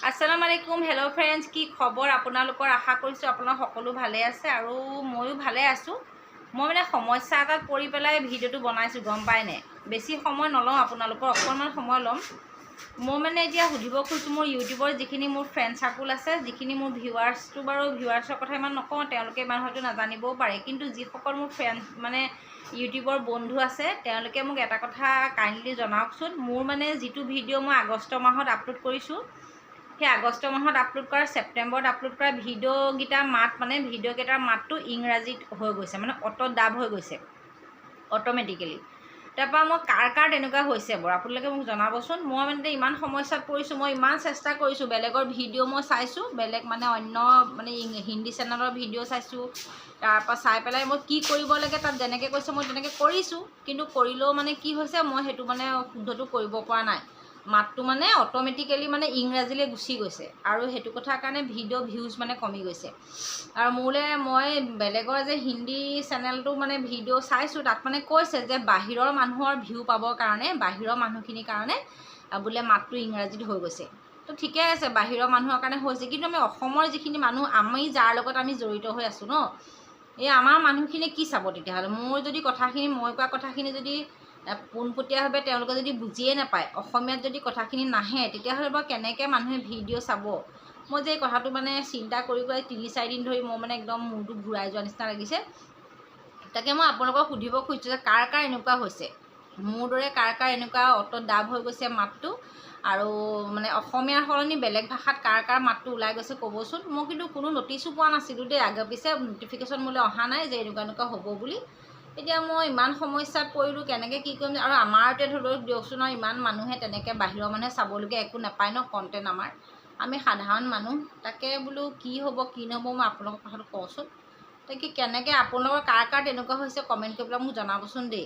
আসসালামু আলাইকুম hello' friends, কি খবৰ আপোনালোকৰ? আশা কৰিছোঁ আপোনালোক সকলো ভালে আছে আৰু ময়ো ভালে আছোঁ। মই মানে সমস্যা এটাত পৰি পেলাই ভিডিঅ'টো বনাইছোঁ, গম পায়নে? বেছি সময় নলওঁ, আপোনালোকৰ অকণমান সময় ল'ম। মই মানে এতিয়া সুধিব খুজিছোঁ, মোৰ ইউটিউবৰ যিখিনি মোৰ ফ্ৰেণ্ড চাৰ্কুল আছে, যিখিনি মোৰ ভিউৱাৰ্ছটো বাৰু ভিউৱাৰ্ছৰ কথা ইমান নকওঁ, তেওঁলোকে ইমান হয়তো নাজানিবও পাৰে, কিন্তু যিসকল মোৰ ফ্ৰেণ্ড মানে ইউটিউবৰ বন্ধু আছে, তেওঁলোকে মোক এটা কথা কাইণ্ডলি জনাওকচোন। মোৰ মানে যিটো ভিডিঅ' মই আগষ্ট মাহত আপলোড কৰিছোঁ, সেই আগষ্ট মাহত আপলোড কৰা, ছেপ্টেম্বৰত আপলোড কৰা ভিডিঅ'কেইটাৰ ভিডিঅ'কেইটাৰ মাতটো ইংৰাজীত হৈ গৈছে, মানে অটো ডাব হৈ গৈছে অট'মেটিকেলি। তাৰপৰা মই কাৰ তেনেকুৱা হৈছে বাৰু আপোনালোকে মোক জনাবচোন। মই মানে ইমান সমস্যাত পৰিছোঁ, মই ইমান চেষ্টা কৰিছোঁ, বেলেগৰ ভিডিঅ' মই চাইছোঁ, বেলেগ মানে অন্য মানে হিন্দী চেনেলৰ ভিডিঅ' চাইছোঁ। তাৰপৰা চাই পেলাই মই কি কৰিব লাগে তাত যেনেকৈ কৈছে মই তেনেকৈ কৰিছোঁ, কিন্তু কৰিলেও মানে কি হৈছে, মই সেইটো মানে শুদ্ধটো কৰিব পৰা নাই। মাতটো মানে অট'মেটিকেলি মানে ইংৰাজীলৈ গুচি গৈছে, আৰু সেইটো কথাৰ কাৰণে ভিডিঅ' ভিউজ মানে কমি গৈছে। আৰু মই বেলেগৰ যে হিন্দী চেনেলটো মানে ভিডিঅ' চাইছোঁ, তাত মানে কৈছে যে বাহিৰৰ মানুহৰ ভিউ পাবৰ কাৰণে, বাহিৰৰ মানুহখিনিৰ কাৰণে বোলে মাতটো ইংৰাজীত হৈ গৈছে। তো ঠিকে আছে, বাহিৰৰ মানুহৰ কাৰণে হৈছে, কিন্তু আমি অসমৰ যিখিনি মানুহ, আমি যাৰ লগত আমি জড়িত হৈ আছোঁ ন, এই আমাৰ মানুহখিনিয়ে কি চাব তেতিয়াহ'লে? মোৰ যদি কথাখিনি, মই কোৱা কথাখিনি যদি পোনপটীয়াভাৱে তেওঁলোকে যদি বুজিয়ে নাপায়, অসমীয়াত যদি কথাখিনি নাহে, তেতিয়াহ'লে বাৰু কেনেকৈ মানুহে ভিডিঅ' চাব? মই যে এই কথাটো মানে চিন্তা কৰি 3-4 দিন ধৰি মই মানে একদম মূৰটো ঘূৰাই যোৱা নিচিনা লাগিছে। তাকে মই আপোনালোকক সুধিব খুজিছোঁ যে কাৰ এনেকুৱা হৈছে, মোৰ দৰে কাৰ এনেকুৱা অটো ডাব হৈ গৈছে মাতটো, আৰু মানে অসমীয়াৰ সলনি বেলেগ ভাষাত কাৰ মাতটো ওলাই গৈছে ক'বচোন। মই কিন্তু কোনো নটিছো পোৱা নাছিলোঁ দেই, আগে পিছে নটিফিকেশ্যন মোলৈ অহা নাই যে এনেকুৱা হ'ব বুলি। এতিয়া মই ইমান সমস্যাত পৰিলোঁ, কেনেকৈ কি কৰিম। আৰু আমাৰতে ধৰি দিয়কচোন, আৰু ইমান মানুহে তেনেকৈ বাহিৰৰ মানুহে চাবলগীয়া একো নাপায় ন, কণ্টেণ্ট আমাৰ, আমি সাধাৰণ মানুহ। তাকে বোলো কি হ'ব কি নহ'ব, মই আপোনালোকৰ কথাটো কওঁচোন। তাকে কেনেকৈ আপোনালোকৰ কাৰ তেনেকুৱা হৈছে কমেণ্ট কৰি পেলাই মোক জনাবচোন দেই।